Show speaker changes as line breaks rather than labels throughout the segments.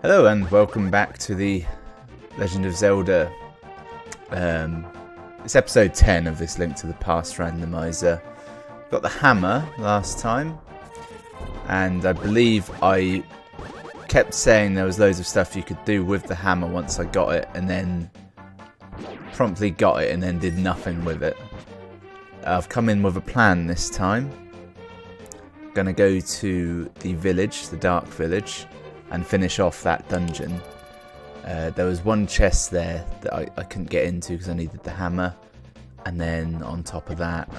Hello and welcome back to the Legend of Zelda. It's episode 10 of this Link to the Past randomizer. Got the hammer last time, and I believe I kept saying there was loads of stuff you could do with the hammer once I got it, and then promptly got it and then did nothing with it. I've come in with a plan this time. I'm gonna go to the village, the Dark Village, and finish off that dungeon. There was one chest there that I couldn't get into because I needed the hammer, and then on top of that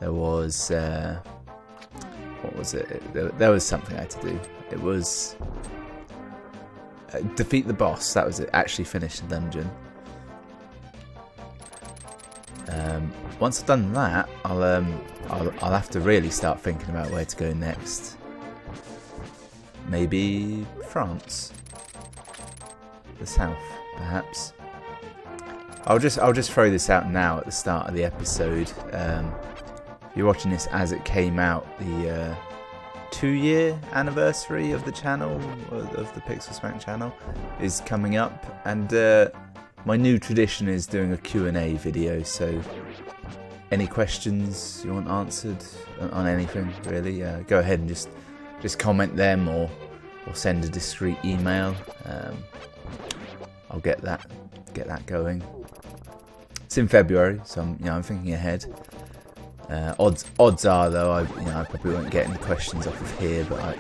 there was what was it? There was something I had to do. It was defeat the boss. That was it. Actually finish the dungeon. Once I've done that, I'll have to really start thinking about where to go next. Maybe France, the south, perhaps. I'll just throw this out now at the start of the episode. You're watching this as it came out. The 2-year anniversary of the channel, of the Pixel Spank channel, is coming up, and my new tradition is doing a Q&A video. So, any questions you want answered on anything, really, go ahead and just comment them or send a discreet email. I'll get that going. It's in February, so I'm thinking ahead. Odds are though, I probably won't get any questions off of here, but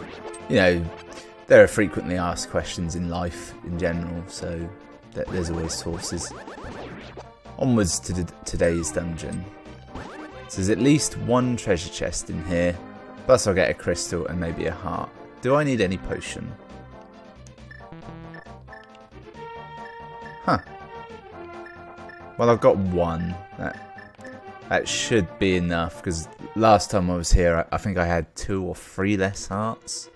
there are frequently asked questions in life in general, so there's always sources. Onwards to today's dungeon. So there's at least one treasure chest in here, plus I'll get a crystal and maybe a heart. Do I need any potion? Huh. Well, I've got one. That should be enough, because last time I was here, I think I had 2 or 3 less hearts.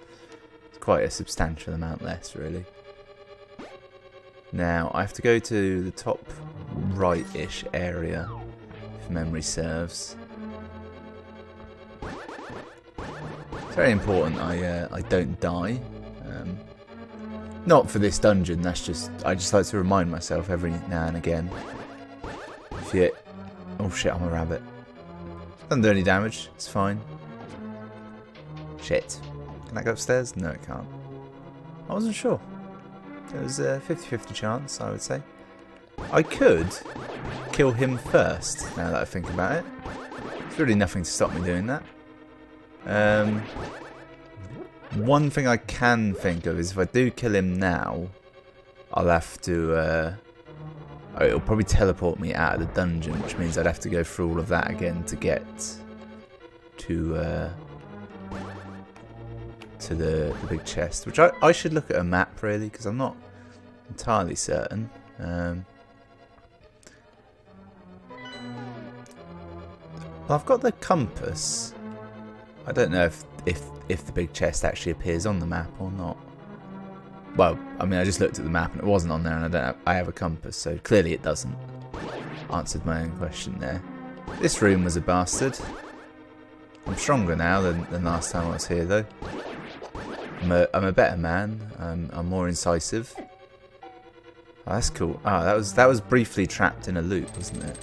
It's quite a substantial amount less, really. Now, I have to go to the top right-ish area, if memory serves. It's very important I don't die. Not for this dungeon, I just like to remind myself every now and again. Oh shit, I'm a rabbit. Doesn't do any damage, it's fine. Shit. Can I go upstairs? No, it can't. I wasn't sure. It was a 50-50 chance, I would say. I could kill him first, now that I think about it. There's really nothing to stop me doing that. One thing I can think of is if I do kill him now, I'll have to it'll probably teleport me out of the dungeon, which means I'd have to go through all of that again to get to the big chest, which I should look at a map, really, because I'm not entirely certain. Well, I've got the compass. I don't know if the big chest actually appears on the map or not. Well, I mean, I just looked at the map and it wasn't on there, and I have a compass, so clearly it doesn't. Answered my own question there. This room was a bastard. I'm stronger now than last time I was here, though. I'm a better man. I'm more incisive. Oh, that's cool. Ah, that was briefly trapped in a loop, wasn't it?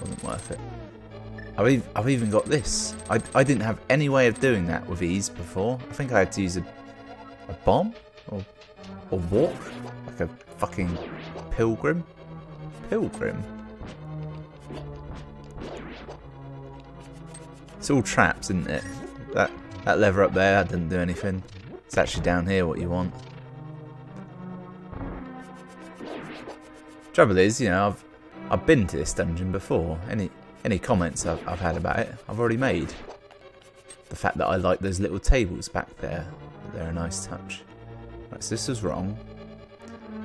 Wasn't worth it. I've even got this. I didn't have any way of doing that with ease before. I think I had to use a bomb or walk like a fucking pilgrim. It's all traps, isn't it? That lever up there, that didn't do anything. It's actually down here what you want. Trouble is, I've been to this dungeon before. Any comments I've had about it, I've already made. The fact that I like those little tables back there, they're a nice touch. Right, so this was wrong.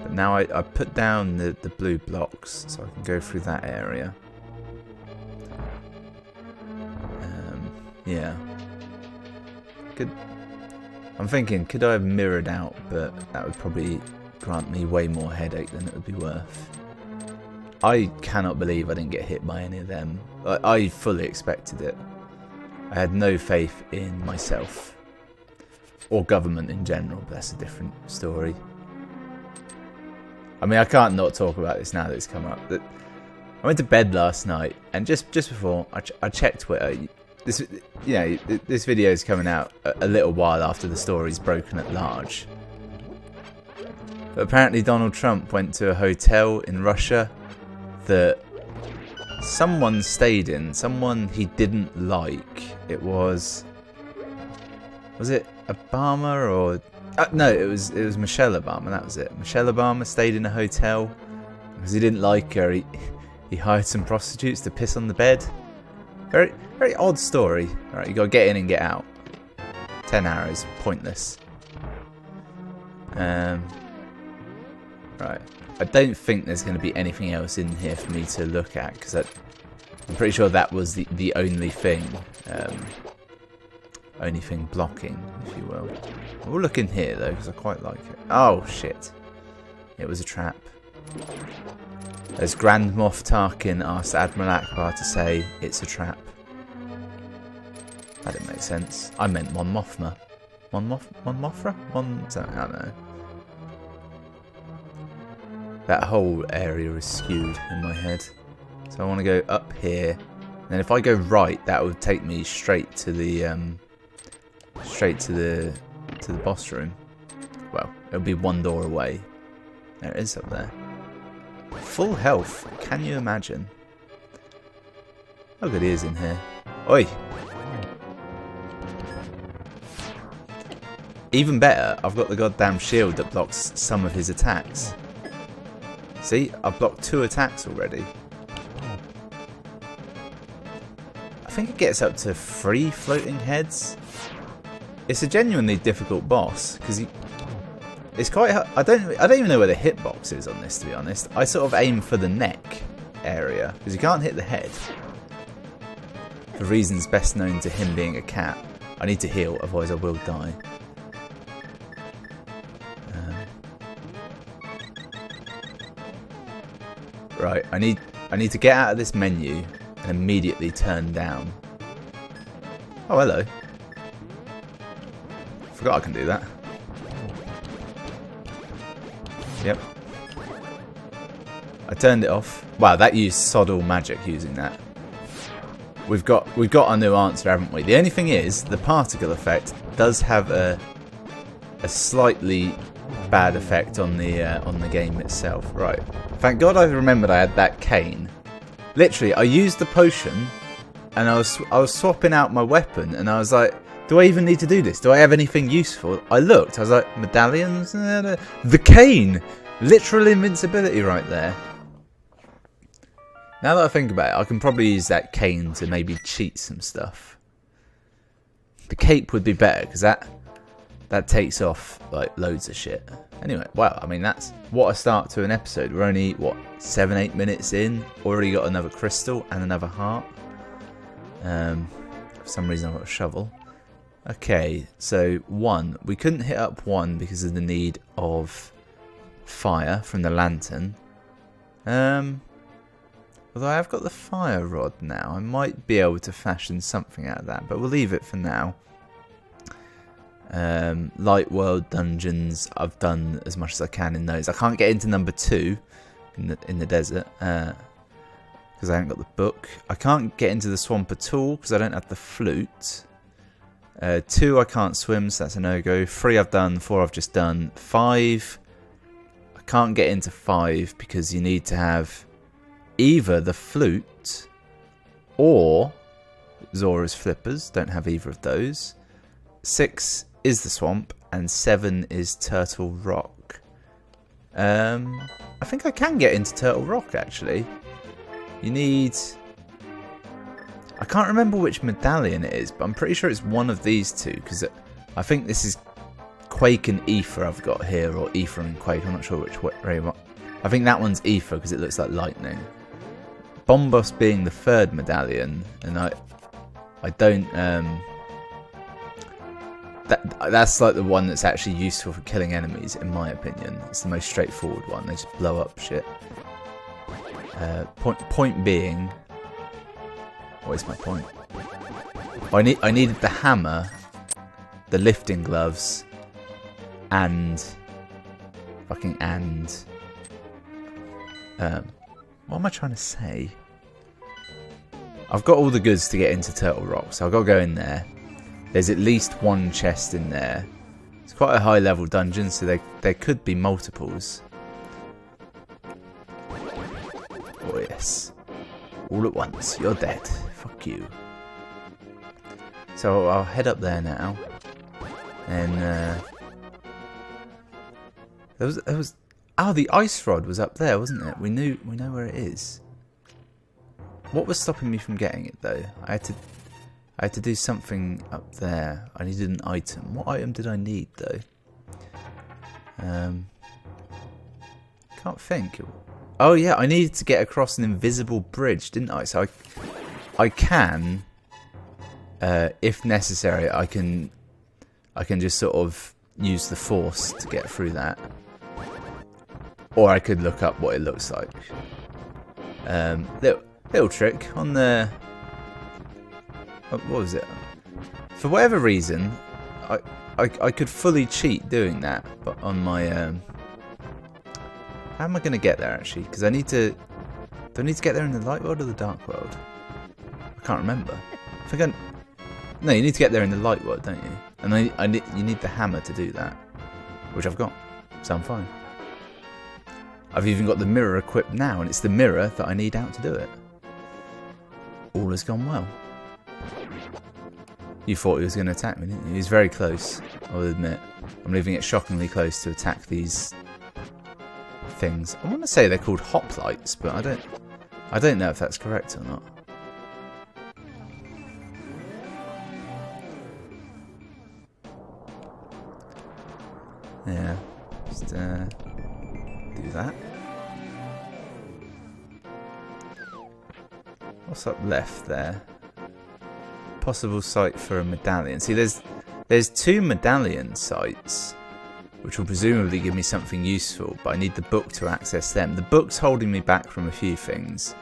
But now I put down the blue blocks so I can go through that area. Yeah. I'm thinking, could I have mirrored out, but that would probably grant me way more headache than it would be worth. I cannot believe I didn't get hit by any of them. I fully expected it. I had no faith in myself. Or government in general, but that's a different story. I mean, I can't not talk about this now that it's come up. I went to bed last night, and just before I checked Twitter. This video is coming out a little while after the story's broken at large. But apparently Donald Trump went to a hotel in Russia that someone stayed in, someone he didn't like. It was it Obama or no? It was Michelle Obama. That was it. Michelle Obama stayed in a hotel because he didn't like her. He hired some prostitutes to piss on the bed. Very, very odd story. All right, you gotta get in and get out. 10 arrows, pointless. Right. I don't think there's going to be anything else in here for me to look at because I'm pretty sure that was the only thing. Only thing blocking, if you will. We'll look in here though because I quite like it. Oh shit! It was a trap. As Grand Moff Tarkin asked Admiral Akbar to say, it's a trap. That didn't make sense. I meant Mon Mothma. Mon Mothra? I don't know. That whole area is skewed in my head. So I want to go up here. And then if I go right, that would take me straight to the boss room. Well, it'll be one door away. There it is up there. Full health, can you imagine? How good he is in here. Oi! Even better, I've got the goddamn shield that blocks some of his attacks. See, I've blocked 2 attacks already. I think it gets up to 3 floating heads. It's a genuinely difficult boss because it's quite. I don't even know where the hitbox is on this, to be honest. I sort of aim for the neck area because you can't hit the head. For reasons best known to him being a cat. I need to heal, otherwise I will die. Right, I need to get out of this menu and immediately turn down. Oh, hello. Forgot I can do that. Yep. I turned it off. Wow, that used sod all magic using that. We've got our new answer, haven't we? The only thing is, the particle effect does have a slightly bad effect on the game itself. Right. Thank God I remembered I had that cane. Literally, I used the potion, and I was swapping out my weapon, and I was like, do I even need to do this? Do I have anything useful? I looked. I was like, medallions? The cane! Literal invincibility right there. Now that I think about it, I can probably use that cane to maybe cheat some stuff. The cape would be better, because that takes off like loads of shit. Anyway, wow, I mean, that's what a start to an episode. We're only, what, 7-8 minutes in? Already got another crystal and another heart. For some reason I've got a shovel. Okay, so 1. We couldn't hit up 1 because of the need of fire from the lantern. Although I have got the fire rod now, I might be able to fashion something out of that, but we'll leave it for now. Light world dungeons, I've done as much as I can in those. I can't get into number 2 in the desert because I haven't got the book. I can't get into the swamp at all because I don't have the flute. 2 I can't swim, so that's a no-go. 3 I've done, 4 I've just done. 5 I can't get into 5 because you need to have either the flute or Zora's flippers. Don't have either of those. 6 is the swamp, and 7 is Turtle Rock. I think I can get into Turtle Rock, actually. You need... I can't remember which medallion it is, but I'm pretty sure it's one of these 2, because I think this is Quake and Ether I've got here, or Ether and Quake, I'm not sure which way. I think that one's Ether, because it looks like lightning. Bombos being the 3rd medallion, and I don't... That's like the one that's actually useful for killing enemies, in my opinion. It's the most straightforward one. They just blow up shit. Point being... What is my point? I needed the hammer, the lifting gloves, and what am I trying to say? I've got all the goods to get into Turtle Rock, so I've got to go in there. There's at least one chest in there. It's quite a high level dungeon, so there could be multiples. Oh yes. All at once. You're dead. Fuck you. So I'll head up there now. And there was oh, the ice rod was up there, wasn't it? We know where it is. What was stopping me from getting it though? I had to do something up there. I needed an item. What item did I need though? Can't think. Oh yeah, I needed to get across an invisible bridge, didn't I? So I can, if necessary, I can just sort of use the force to get through that, or I could look up what it looks like. Little trick on the. What was it? For whatever reason, I could fully cheat doing that, but on my how am I going to get there actually? Because I need to. Do I need to get there in the light world or the dark world? I can't remember. I think no, you need to get there in the light world, don't you? And you need the hammer to do that, which I've got, so I'm fine. I've even got the mirror equipped now, and it's the mirror that I need out to do it. All has gone well. You thought he was going to attack me, didn't you? He was very close, I'll admit. I'm leaving it shockingly close to attack these things. I want to say they're called hoplites, but I don't know if that's correct or not. Yeah, just do that. What's up left there? Possible site for a medallion. See, there's 2 medallion sites, which will presumably give me something useful, but I need the book to access them. The book's holding me back from a few things,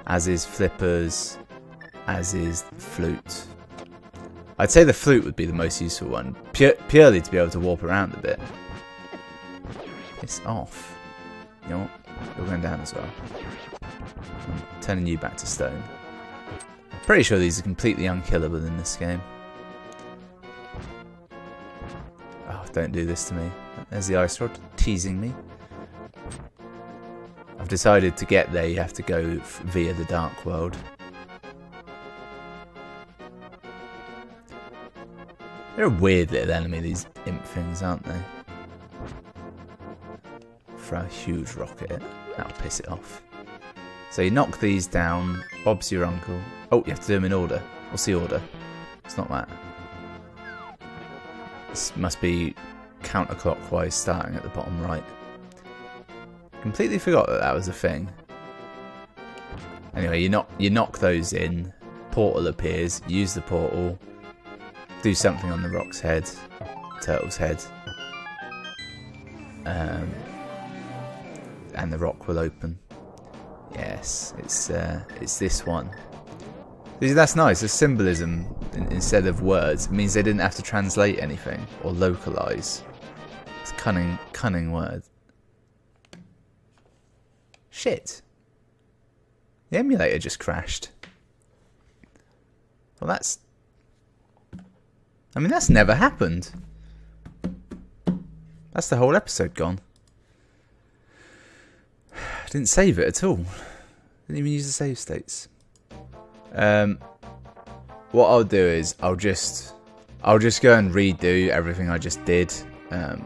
as is flippers, as is the flute. I'd say the flute would be the most useful one, purely to be able to warp around a bit. Piss off. You know what? You're going down as well. I'm turning you back to stone. Pretty sure these are completely unkillable in this game. Oh, don't do this to me. There's the ice rod teasing me. I've decided to get there, you have to go via the dark world. They're a weird little enemy, these imp things, aren't they? Throw a huge rock at it. That'll piss it off. So you knock these down. Bob's your uncle. Oh, you have to do them in order. What's the order? It's not that. This must be counterclockwise, starting at the bottom right. Completely forgot that that was a thing. Anyway, you knock those in. Portal appears. Use the portal. Do something on the rock's head. Turtle's head. And the rock will open. Yes, it's this one. That's nice. There's symbolism instead of words. It means they didn't have to translate anything or localize. It's a cunning word. Shit. The emulator just crashed. Well, that's... I mean, that's never happened. That's the whole episode gone. I didn't save it at all. Didn't even use the save states. What I'll do is I'll just go and redo everything I just did, and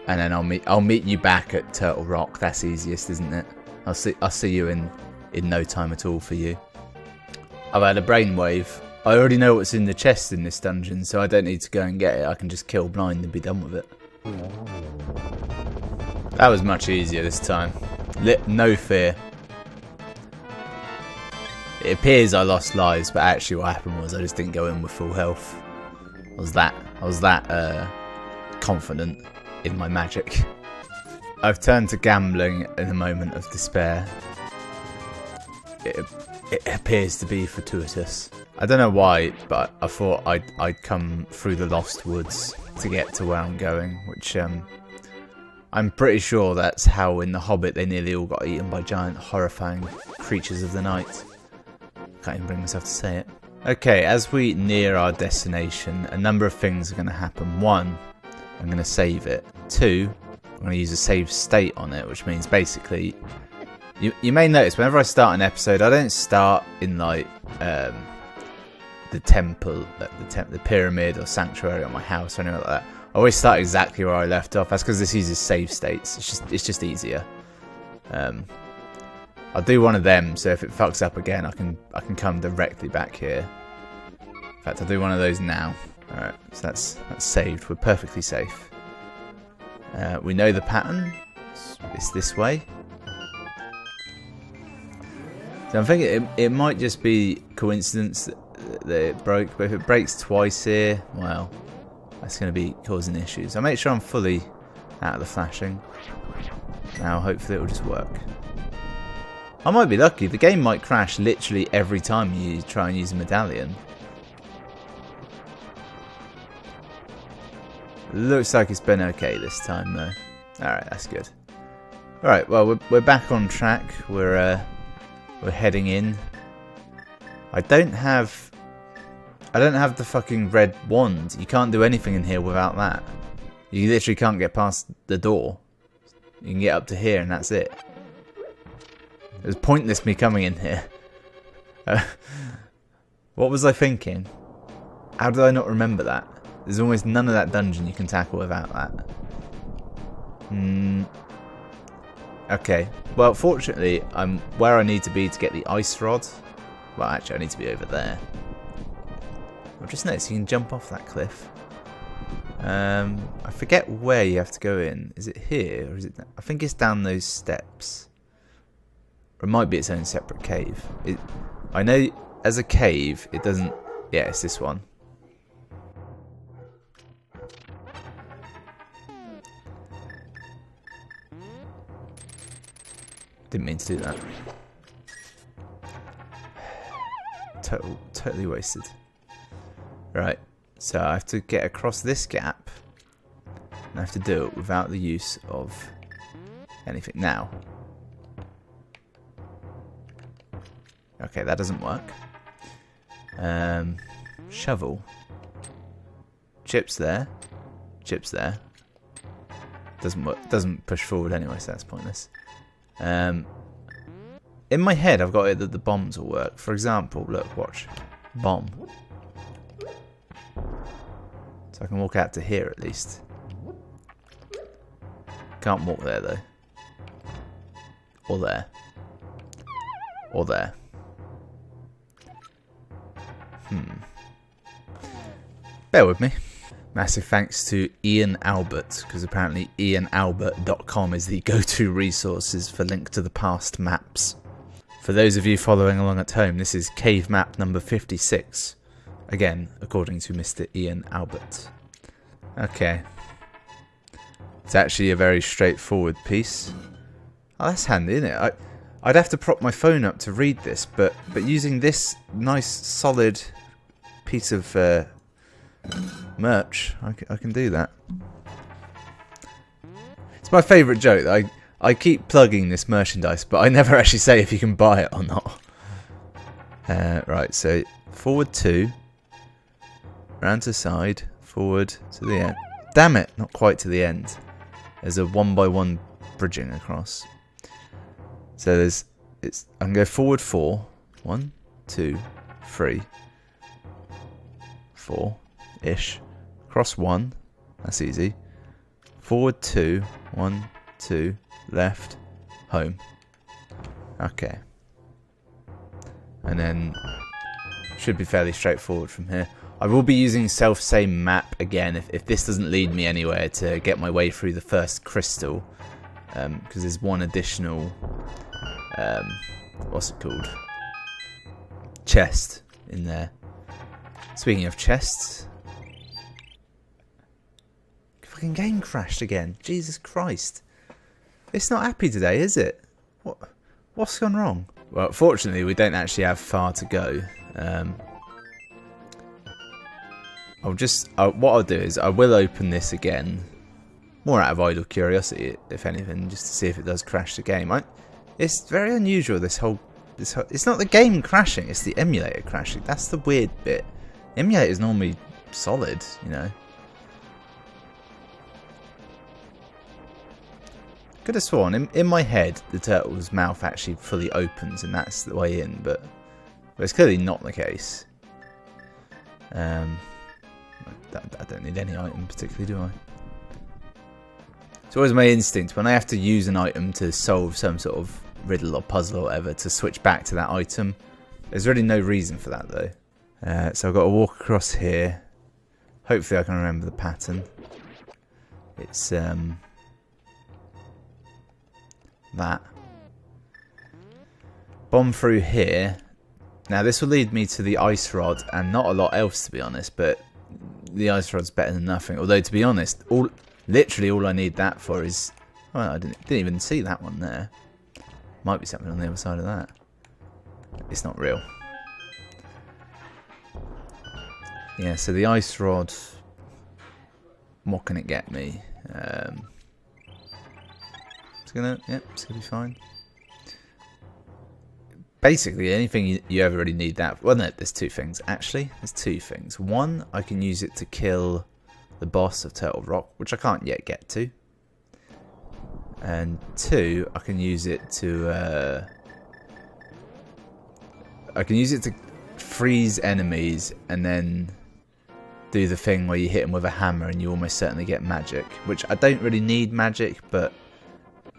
then I'll meet you back at Turtle Rock. That's easiest, isn't it? I'll see you in no time at all for you. I've had a brainwave. I already know what's in the chest in this dungeon, so I don't need to go and get it. I can just kill blind and be done with it. That was much easier this time. No fear. It appears I lost lives, but actually what happened was I just didn't go in with full health. I was that confident in my magic. I've turned to gambling in a moment of despair. It appears to be fortuitous. I don't know why, but I thought I'd come through the Lost Woods to get to where I'm going, which I'm pretty sure that's how in The Hobbit they nearly all got eaten by giant horrifying creatures of the night. Can't even bring myself to say it. Okay, as we near our destination, a number of things are going to happen. One, I'm going to save it. Two, I'm going to use a save state on it, which means basically, you may notice whenever I start an episode, I don't start in like the temple, the pyramid or sanctuary or my house or anything like that. I always start exactly where I left off. That's because this uses save states. It's just easier. I'll do one of them, so if it fucks up again, I can come directly back here. In fact, I'll do one of those now. All right, so that's saved. We're perfectly safe. We know the pattern. It's this way. So I'm thinking it might just be coincidence that it broke, but if it breaks twice here, well, that's going to be causing issues. I'll make sure I'm fully out of the flashing. Now, hopefully it will just work. I might be lucky. The game might crash literally every time you try and use a medallion. Looks like it's been okay this time, though. Alright, that's good. Alright, well, we're back on track. We're heading in. I don't have the fucking red wand. You can't do anything in here without that. You literally can't get past the door. You can get up to here and that's it. It was pointless me coming in here. What was I thinking? How did I not remember that? There's almost none of that dungeon you can tackle without that. Okay. Well, fortunately, I'm where I need to be to get the ice rod. Well, actually, I need to be over there. I've just noticed you can jump off that cliff. I forget where you have to go in. Is it here or is it? I think it's down those steps. Or it might be its own separate cave. I know as a cave, it doesn't. Yeah, it's this one. Didn't mean to do that. Totally wasted. Right, so I have to get across this gap. And I have to do it without the use of anything. Now. Okay, that doesn't work. Shovel. Chips there. Chips there. Doesn't work. Doesn't push forward anyway, so that's pointless. In my head, I've got it that the bombs will work. For example, look, watch. Bomb. So I can walk out to here at least. Can't walk there though. Or there. Or there. Bear with me. Massive thanks to Ian Albert, because apparently ianalbert.com is the go-to resources for Link to the Past maps. For those of you following along at home, this is cave map number 56. Again, according to Mr. Ian Albert. Okay. It's actually a very straightforward piece. Oh, that's handy, isn't it? I'd have to prop my phone up to read this, but using this nice, solid piece of merch, I can do that. It's my favourite joke. I keep plugging this merchandise, but I never actually say if you can buy it or not. Right, so forward 2, round to side, forward to the end. Damn it, not quite to the end. There's a 1x1 bridging across. So I can go forward 4. 1, 2, 3, 4-ish. Cross 1. That's easy. Forward 2. 1, 2. Left. Home. Okay. And then should be fairly straightforward from here. I will be using self-same map again if this doesn't lead me anywhere to get my way through the first crystal. Because there's one additional what's it called? Chest in there. Speaking of chests, fucking game crashed again. Jesus Christ. It's not happy today, is it? What's gone wrong? Well, fortunately, we don't actually have far to go. what I'll do is I will open this again, more out of idle curiosity, if anything, just to see if it does crash the game. It's very unusual. This whole, it's not the game crashing, it's the emulator crashing. That's the weird bit. The emulator is normally solid, you know. Could have sworn in my head the turtle's mouth actually fully opens and that's the way in, but it's clearly not the case. I don't need any item particularly, do I? It's always my instinct when I have to use an item to solve some sort of riddle or puzzle or whatever to switch back to that item. There's really no reason for that though. So I've got to walk across here. Hopefully I can remember the pattern. It's that. Bomb through here. Now this will lead me to the ice rod and not a lot else to be honest, but the ice rod's better than nothing. Although to be honest, literally all I need that for is... Well, I didn't even see that one there. Might be something on the other side of that. It's not real. Yeah, so the ice rod... What can it get me? It's gonna be fine. Basically, anything you ever really need that. Well, no, there's two things. Actually, there's two things. One, I can use it to kill the boss of Turtle Rock, which I can't yet get to. And two, I can use it to freeze enemies and then do the thing where you hit them with a hammer and you almost certainly get magic, which I don't really need magic, but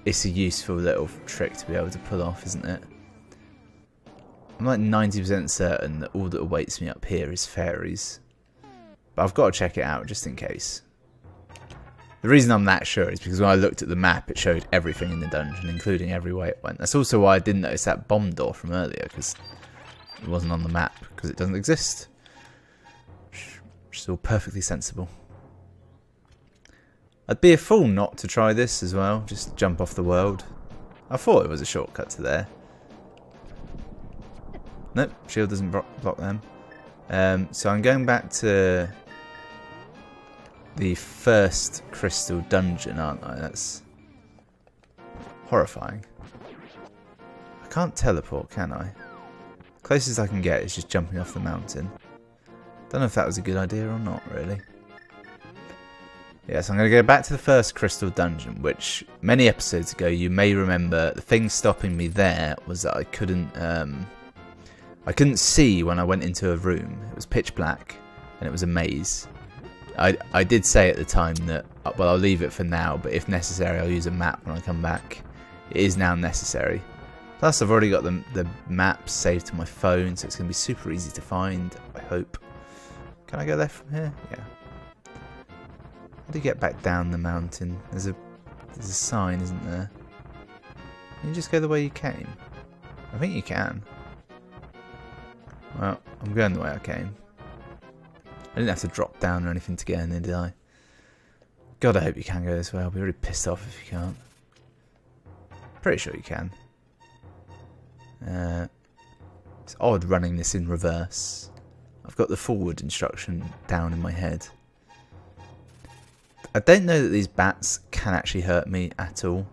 it's a useful little trick to be able to pull off, isn't it? I'm like 90% certain that all that awaits me up here is fairies. But I've got to check it out just in case. The reason I'm that sure is because when I looked at the map it showed everything in the dungeon, including every way it went. That's also why I didn't notice that bomb door from earlier, because it wasn't on the map, because it doesn't exist. Which is all perfectly sensible. I'd be a fool not to try this as well, just jump off the world. I thought it was a shortcut to there. Nope, shield doesn't block them. So I'm going back to the first crystal dungeon, aren't I? That's horrifying. I can't teleport, can I? Closest I can get is just jumping off the mountain. Don't know if that was a good idea or not, really. Yeah, so I'm going to go back to the first crystal dungeon, which many episodes ago you may remember the thing stopping me there was that I couldn't see when I went into a room. It was pitch black and it was a maze. I did say at the time that, well, I'll leave it for now, but if necessary I'll use a map when I come back. It is now necessary. Plus I've already got the maps saved to my phone, so it's going to be super easy to find, I hope. Can I go there from here? Yeah. How do you get back down the mountain? There's a sign, isn't there? Can you just go the way you came? I think you can. Well, I'm going the way I came. I didn't have to drop down or anything to get in there, did I? God, I hope you can go this way. I'll be really pissed off if you can't. Pretty sure you can. It's odd running this in reverse. I've got the forward instruction down in my head. I don't know that these bats can actually hurt me at all.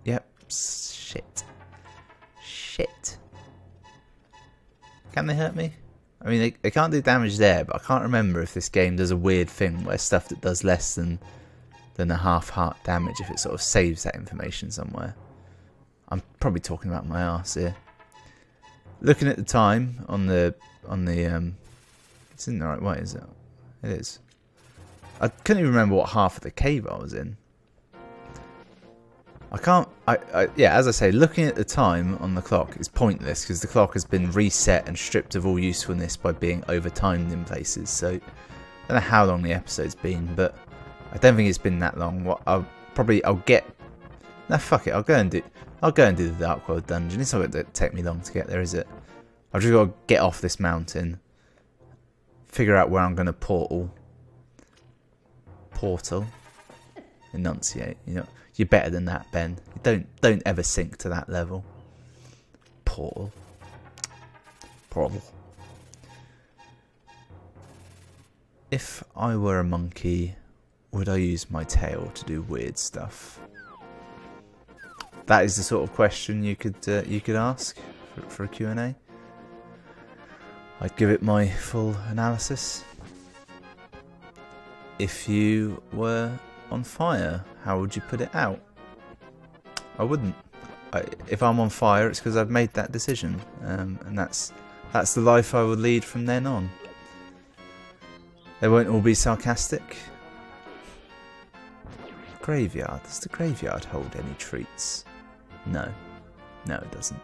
Yep. Shit. Shit. Can they hurt me? I mean, they can't do damage there, but I can't remember if this game does a weird thing where stuff that does less than a half heart damage, if it sort of saves that information somewhere. I'm probably talking about my arse here. Looking at the time on the it's in the right way, is it? It is. I couldn't even remember what half of the cave I was in. Yeah, as I say, looking at the time on the clock is pointless because the clock has been reset and stripped of all usefulness by being overtimed in places. So I don't know how long the episode's been, but I don't think it's been that long. I'll get. No, fuck it. I'll go and do the Dark World dungeon. It's not going to take me long to get there, is it? I've just got to get off this mountain, figure out where I'm going to portal, enunciate. You know. You're better than that, Ben. Don't ever sink to that level. Portal. If I were a monkey, would I use my tail to do weird stuff? That is the sort of question you could ask for a Q&A. I'd give it my full analysis. If you were on fire, how would you put it out? I wouldn't. If I'm on fire, it's because I've made that decision, and that's the life I would lead from then on. They won't all be sarcastic. Graveyard. Does the graveyard hold any treats? No. No, it doesn't.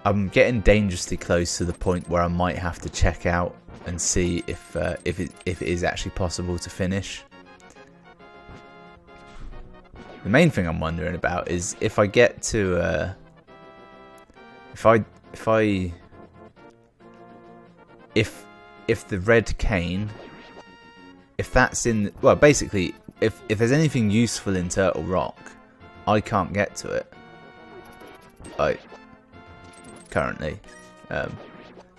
I'm getting dangerously close to the point where I might have to check out and see if it is actually possible to finish. The main thing I'm wondering about is if I get to if the red cane, if that's in, well, basically if there's anything useful in Turtle Rock, I can't get to it. Currently,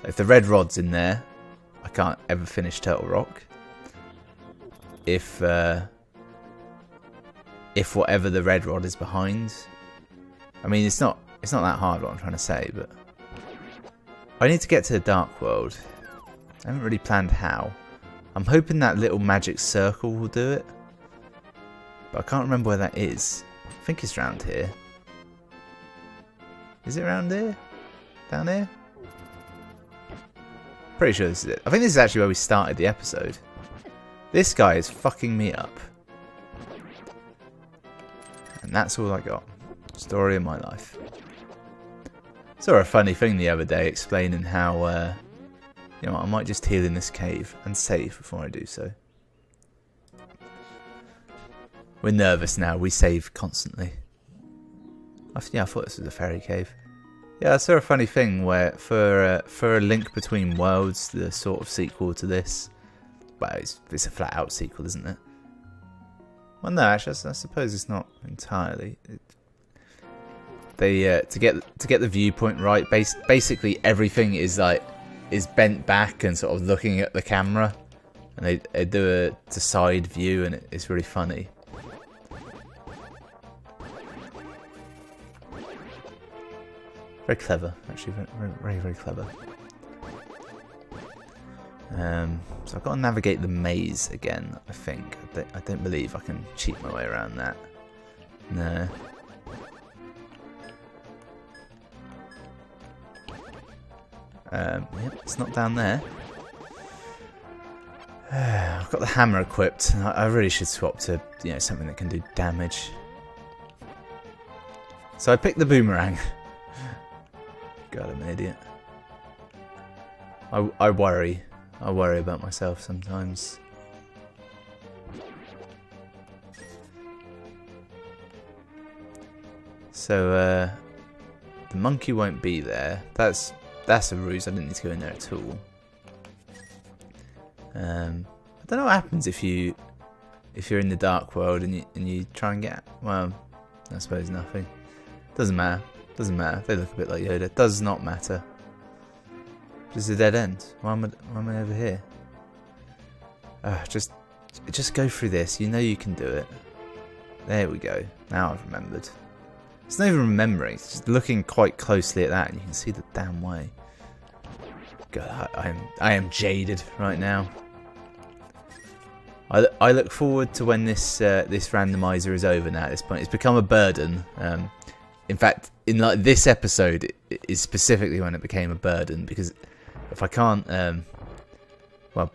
if the red rod's in there, I can't ever finish Turtle Rock. If whatever the red rod is behind, I mean, it's not that hard what I'm trying to say, but I need to get to the Dark World. I haven't really planned how. I'm hoping that little magic circle will do it, but I can't remember where that is. I think it's around here. Is it around here? Down here? Pretty sure this is it. I think this is actually where we started the episode. This guy is fucking me up. And that's all I got. Story of my life. Saw a funny thing the other day explaining how, you know, I might just heal in this cave and save before I do so. We're nervous now. We save constantly. Yeah, I thought this was a fairy cave. Yeah, I saw a funny thing where for a Link Between Worlds, the sort of sequel to this, well, it's a flat out sequel, isn't it? Well, no, actually, I suppose it's not entirely. To get the viewpoint right, basically everything is bent back and sort of looking at the camera, and they do a side view, and it's really funny. Very clever, actually, very, very clever. So I've got to navigate the maze again, I think. I don't believe I can cheat my way around that. No. Yep, it's not down there. I've got the hammer equipped. I really should swap to, you know, something that can do damage. So I picked the boomerang. God, I'm an idiot. I worry. I worry about myself sometimes. So the monkey won't be there. That's a ruse. I didn't need to go in there at all. I don't know what happens if you're in the Dark World and you try and get, well, I suppose nothing. Doesn't matter. Doesn't matter. They look a bit like Yoda. Does not matter. Just a dead end. Why am I over here? Just go through this. You know you can do it. There we go. Now I've remembered. It's not even remembering. It's just looking quite closely at that, and you can see the damn way. God, I am jaded right now. I look forward to when this randomizer is over. Now at this point, it's become a burden. In fact, in like this episode, it is specifically when it became a burden, because if I can't, well,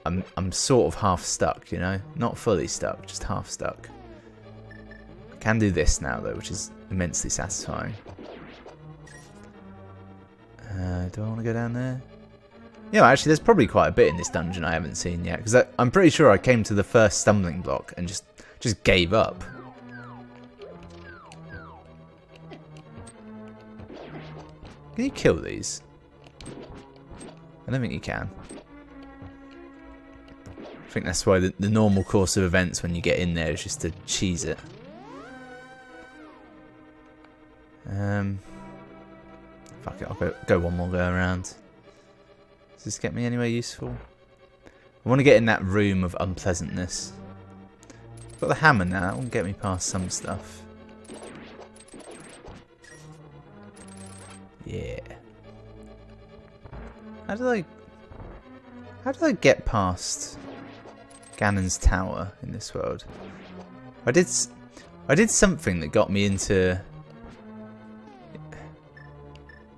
I'm sort of half stuck, you know, not fully stuck, just half stuck. I can do this now though, which is immensely satisfying. Do I want to go down there? Yeah, actually, there's probably quite a bit in this dungeon I haven't seen yet, because I'm pretty sure I came to the first stumbling block and just gave up. Can you kill these? I don't think you can. I think that's why the normal course of events when you get in there is just to cheese it. Fuck it, I'll go one more go around. Does this get me anywhere useful? I want to get in that room of unpleasantness. I've got the hammer now. That will get me past some stuff. Yeah. How did I get past Ganon's tower in this world? I did something that got me into...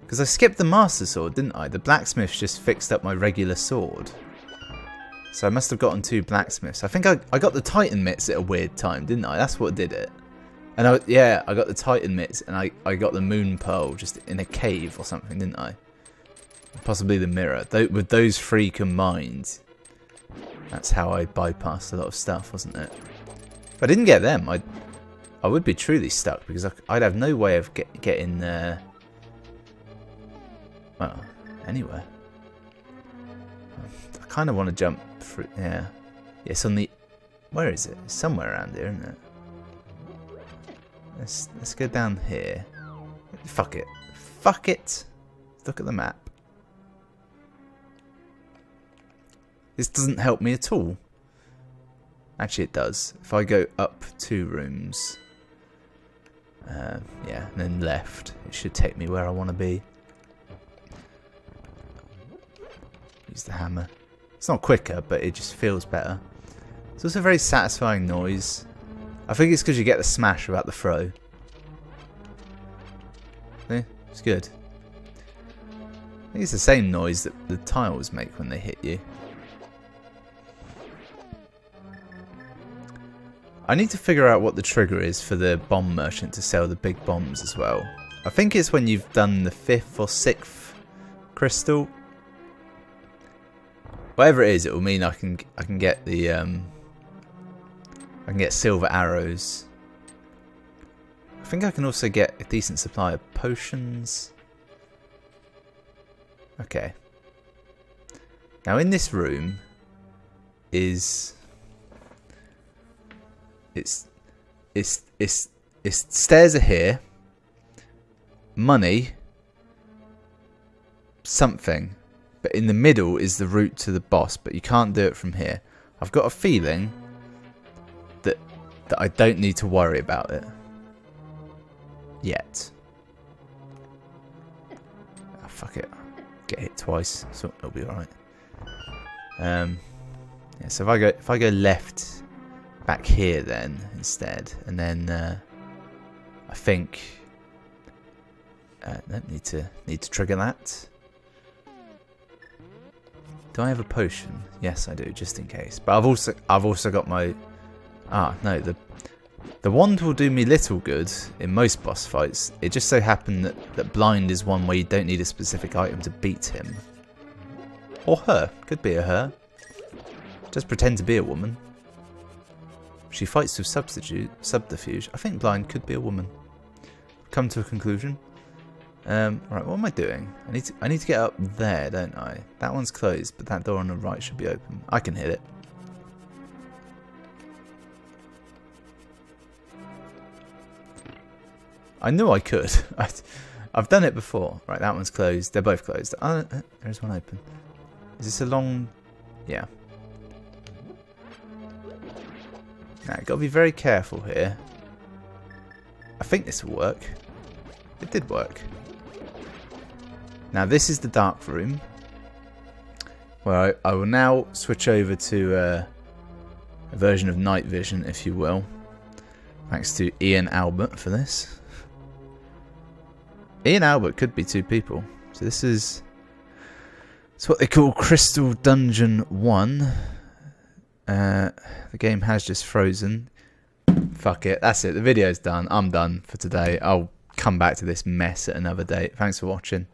Because I skipped the Master Sword, didn't I? The blacksmith just fixed up my regular sword. So I must have gotten 2 blacksmiths. I think I got the Titan mitts at a weird time, didn't I? That's what did it. And I got the Titan mitts and I got the moon pearl just in a cave or something, didn't I? Possibly the mirror. With those 3 combined, that's how I bypassed a lot of stuff, wasn't it? If I didn't get them, I would be truly stuck because I'd have no way of getting there. Well, anywhere. I kind of want to jump through. Yeah, it's on the. Where is it? It's somewhere around here, isn't it? Let's go down here. Fuck it. Fuck it. Look at the map. This doesn't help me at all. Actually, it does. If I go up 2 rooms, yeah, and then left, it should take me where I want to be. Use the hammer. It's not quicker, but it just feels better. It's also a very satisfying noise. I think it's because you get the smash without the throw. Yeah, it's good. I think it's the same noise that the tiles make when they hit you. I need to figure out what the trigger is for the bomb merchant to sell the big bombs as well. I think it's when you've done the 5th or 6th crystal. Whatever it is, it will mean I can get the I can get silver arrows. I think I can also get a decent supply of potions. Okay. Now in this room is it's stairs are here. Money. Something. But in the middle is the route to the boss, but you can't do it from here. I've got a feeling that I don't need to worry about it. Yet. Oh, fuck it. Get hit twice, so it'll be alright. Yeah, so if I go left back here then instead, and then I think no, need to trigger that. Do I have a potion? Yes, I do, just in case. But I've also got my no, the wand will do me little good in most boss fights. It just so happened that blind is one where you don't need a specific item to beat him. Or her. Could be a her. Just pretend to be a woman. She fights with subterfuge. I think blind could be a woman. Come to a conclusion. Right, what am I doing? I need to get up there, don't I? That one's closed, but that door on the right should be open. I can hit it. I knew I could. I've done it before. Right, that one's closed. They're both closed. There's one open. Is this a long... Yeah. Now, got to be very careful here. I think this will work. It did work. Now, this is the dark room. Where I will now switch over to a version of night vision, if you will. Thanks to Ian Albert for this. Ian Albert could be 2 people. So this is... It's what they call Crystal Dungeon 1. The game has just frozen. Fuck it. That's it. The video's done. I'm done for today. I'll come back to this mess at another date. Thanks for watching.